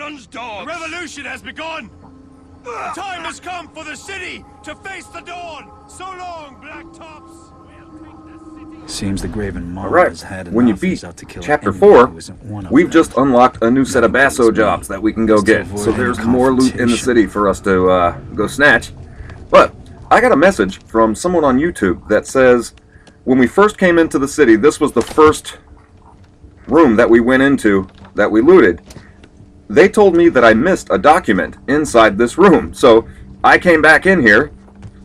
Babylon's dogs! The revolution has begun! The time has come for the city to face the dawn! So long, Black Tops! Seems the Graven Mob Alright, has had when you enough and is beat out to kill Chapter anybody 4, who isn't one of we've them. just unlocked a new set of basso jobs that we can go Just to get. avoid So any there's more loot in the confrontation. city for us to go snatch. But I got a message from someone on YouTube that says when we first came into the city, this was the first room that we went into that we looted. They told me that I missed a document inside this room. So I came back in here,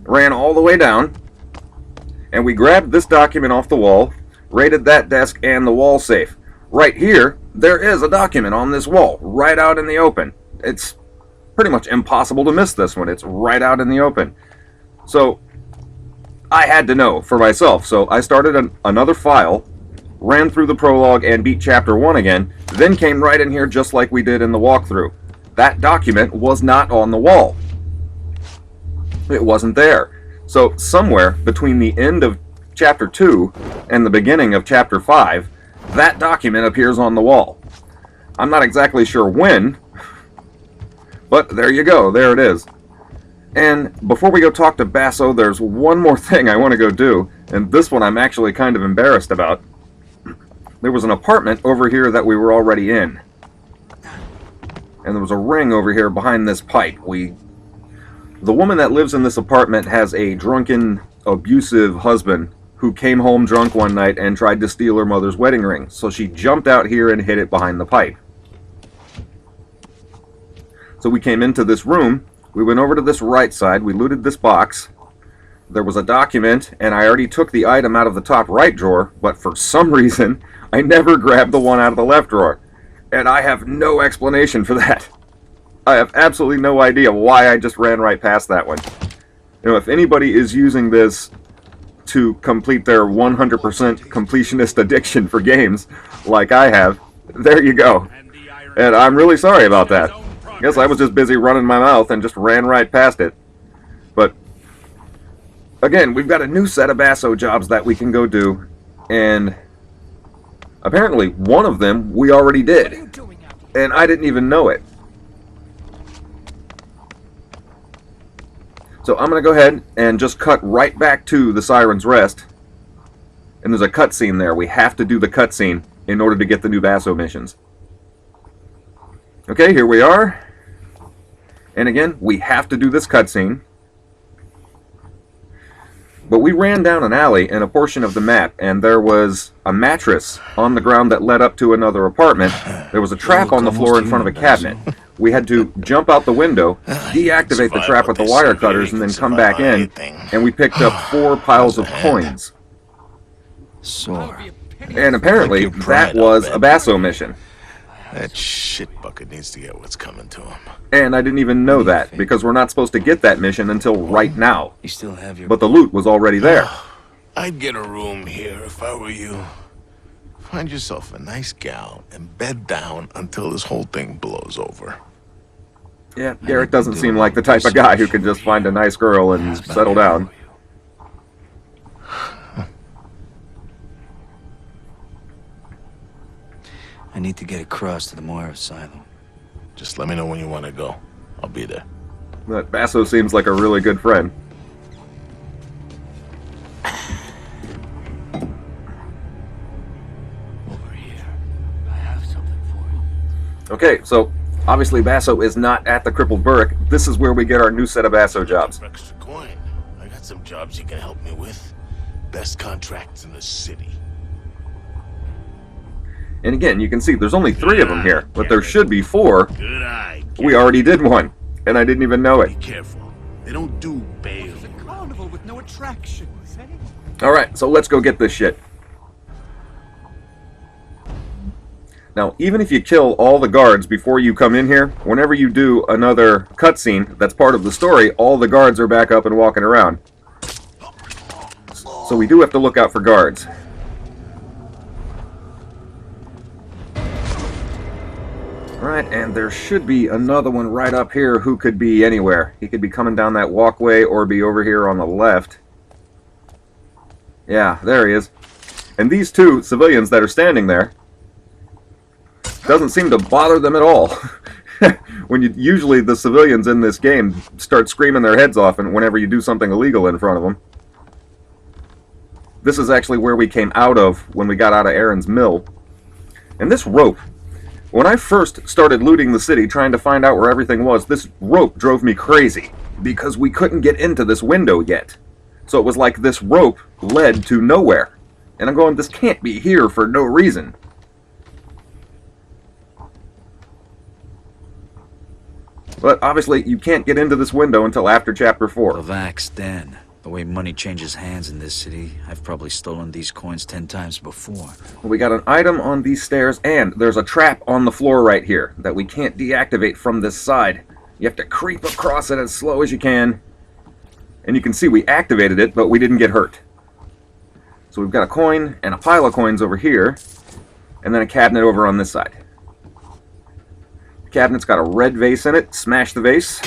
ran all the way down, and we grabbed this document off the wall, raided that desk and the wall safe. Right here, there is a document on this wall, right out in the open. It's pretty much impossible to miss this one. It's right out in the open. So I had to know for myself. So I started another file, ran through the prologue and beat Chapter 1 again, then came right in here just like we did in the walkthrough. That document was not on the wall. It wasn't there. So somewhere between the end of Chapter 2 and the beginning of Chapter 5, that document appears on the wall. I'm not exactly sure when, but there you go, there it is. And before we go talk to Basso, there's one more thing I want to go do, and this one I'm actually kind of embarrassed about. There was an apartment over here that we were already in, and there was a ring over here behind this pipe. The woman that lives in this apartment has a drunken, abusive husband who came home drunk one night and tried to steal her mother's wedding ring. So she jumped out here and hid it behind the pipe. So we came into this room, we went over to this right side, we looted this box. There was a document, and I already took the item out of the top right drawer, but for some reason, I never grabbed the one out of the left drawer. And I have no explanation for that. I have absolutely no idea why I just ran right past that one. You know, if anybody is using this to complete their 100% completionist addiction for games, like I have, there you go. And I'm really sorry about that. I guess I was just busy running my mouth and just ran right past it. But, again, we've got a new set of basso jobs that we can go do, and apparently one of them we already did, and I didn't even know it. So I'm going to go ahead and just cut right back to the Siren's Rest. And there's a cutscene there. We have to do the cutscene in order to get the new basso missions. Okay, here we are. And again, we have to do this cutscene. But we ran down an alley in a portion of the map, and there was a mattress on the ground that led up to another apartment. There was a trap on the floor in front of a cabinet. We had to jump out the window, deactivate the trap with the wire cutters, and then come back in, and we picked up 4 piles of coins. And apparently, that was a basso mission. That shit bucket needs to get what's coming to him. And I didn't even know that, because we're not supposed to get that mission until right now. You still have your... But the loot was already there. I'd get a room here if I were you. Find yourself a nice gal and bed down until this whole thing blows over. Yeah, Garrett doesn't seem like the type of guy who can just find a nice girl and settle down. I need to get across to the Moira Asylum. Just let me know when you want to go. I'll be there. That Basso seems like a really good friend. Over here. I have something for you. Okay, so obviously Basso is not at the Crippled Burrick. This is where we get our new set of Basso jobs. Extra coin. I got some jobs you can help me with. Best contracts in the city. And again, you can see there's only 3 of them here, but there should be 4. Good eye. We already did one, and I didn't even know Be it. careful. They don't do bail. It's a carnival with no attractions, eh? Alright, so let's go get this shit. Now, even if you kill all the guards before you come in here, whenever you do another cutscene that's part of the story, all the guards are back up and walking around. So we do have to look out for guards. Alright, and there should be another one right up here who could be anywhere. He could be coming down that walkway or be over here on the left. Yeah, there he is. And these 2 civilians that are standing there doesn't seem to bother them at all. when you usually the civilians in this game start screaming their heads off and whenever you do something illegal in front of them. This is actually where we came out of when we got out of Aaron's mill. And this rope, when I first started looting the city trying to find out where everything was, this rope drove me crazy because we couldn't get into this window yet. So it was like this rope led to nowhere. And I'm going, this can't be here for no reason. But obviously, you can't get into this window until after Chapter 4. Relax, Dan. The way money changes hands in this city, I've probably stolen these coins 10 times before. We got an item on these stairs, and there's a trap on the floor right here that we can't deactivate from this side. You have to creep across it as slow as you can. And you can see we activated it, but we didn't get hurt. So we've got a coin and a pile of coins over here, and then a cabinet over on this side. The cabinet's got a red vase in it. Smash the vase.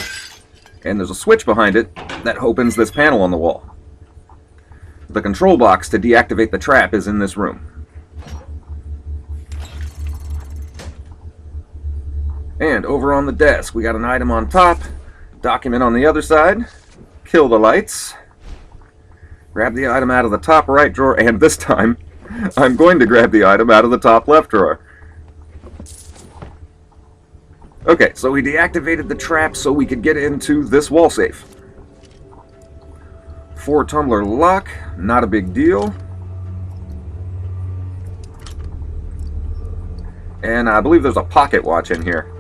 And there's a switch behind it that opens this panel on the wall. The control box to deactivate the trap is in this room. And over on the desk, we got an item on top, document on the other side, kill the lights, grab the item out of the top right drawer, and this time, I'm going to grab the item out of the top left drawer. Okay, so we deactivated the trap so we could get into this wall safe. 4 tumbler lock, not a big deal. And I believe there's a pocket watch in here.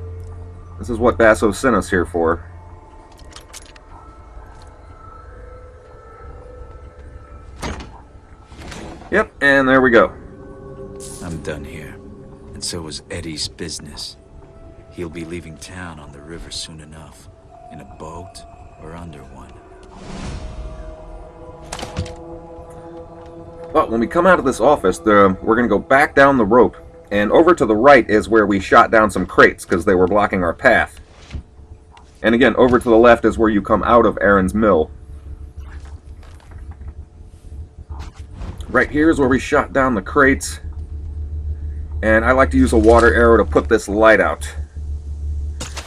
This is what Basso sent us here for. Yep, and there we go. I'm done here. And so is Eddie's business. He'll be leaving town on the river soon enough. In a boat or under one. Well, when we come out of this office, we're going to go back down the rope. And over to the right is where we shot down some crates because they were blocking our path. And again, over to the left is where you come out of Aaron's mill. Right here is where we shot down the crates. And I like to use a water arrow to put this light out,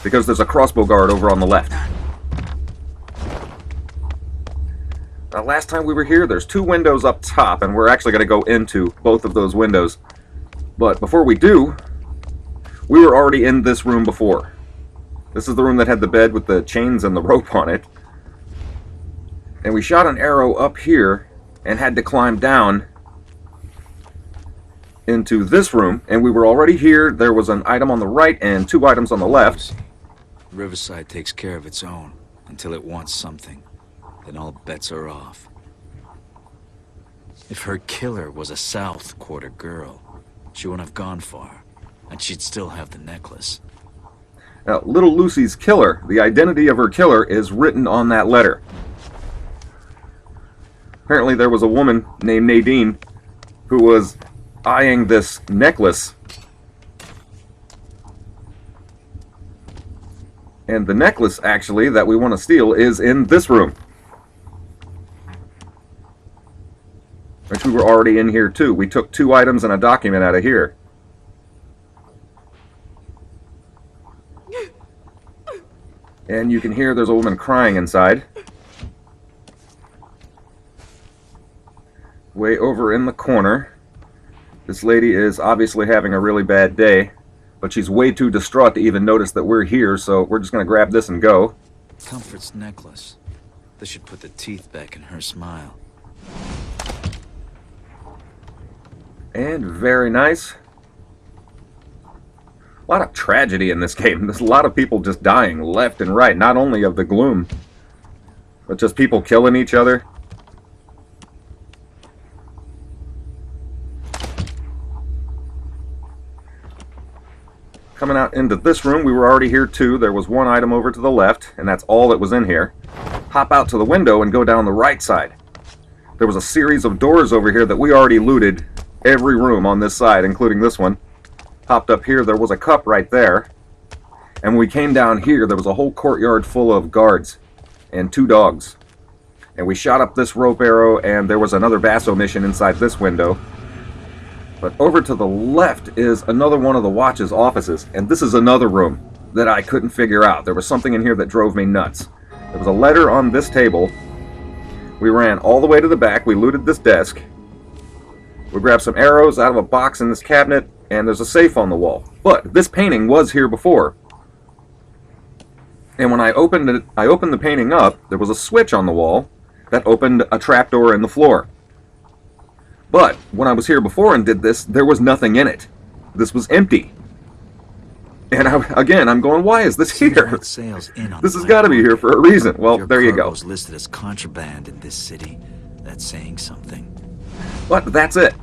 because there's a crossbow guard over on the left. Now, last time we were here, there's 2 windows up top, and we're actually going to go into both of those windows. But before we do, we were already in this room before. This is the room that had the bed with the chains and the rope on it. And we shot an arrow up here and had to climb down into this room, and we were already here. There was an item on the right and 2 items on the left. Riverside takes care of its own until it wants something. Then all bets are off. If her killer was a South Quarter girl, she wouldn't have gone far, and she'd still have the necklace. Now, Little Lucy's killer, the identity of her killer is written on that letter. Apparently there was a woman named Nadine who was eyeing this necklace. And the necklace, actually, that we want to steal is in this room. Which we were already in here, too. We took 2 items and a document out of here. And you can hear there's a woman crying inside. Way over in the corner. This lady is obviously having a really bad day, but she's way too distraught to even notice that we're here, so we're just going to grab this and go. Comfort's necklace. This should put the teeth back in her smile. And very nice. A lot of tragedy in this game. There's a lot of people just dying left and right, not only of the gloom, but just people killing each other. Coming out into this room, we were already here too. There was 1 item over to the left, and that's all that was in here. Hop out to the window and go down the right side. There was a series of doors over here that we already looted. Every room on this side, including this one. Hopped up here, there was a cup right there. And when we came down here, there was a whole courtyard full of guards and 2 dogs. And we shot up this rope arrow, and there was another Basso mission inside this window. But over to the left is another one of the watch's offices, and this is another room that I couldn't figure out. There was something in here that drove me nuts. There was a letter on this table. We ran all the way to the back. We looted this desk. We grabbed some arrows out of a box in this cabinet, and there's a safe on the wall. But this painting was here before. And when I opened the painting up, there was a switch on the wall that opened a trapdoor in the floor. But when I was here before and did this, there was nothing in it. This was empty. And again, I'm going, why is this here? This has got to be here for a reason. Well, there you go. If your listed as contraband in this city, that's saying something. But that's it.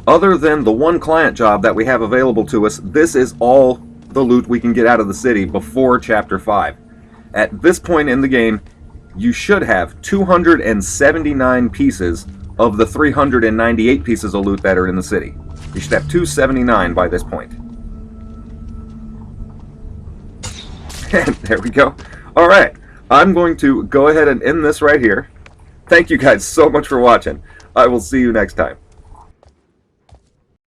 Other than the one client job that we have available to us, this is all the loot we can get out of the city before Chapter 5. At this point in the game, you should have 279 pieces of the 398 pieces of loot that are in the city. You should have 279 by this point. And there we go. Alright, I'm going to go ahead and end this right here. Thank you guys so much for watching. I will see you next time.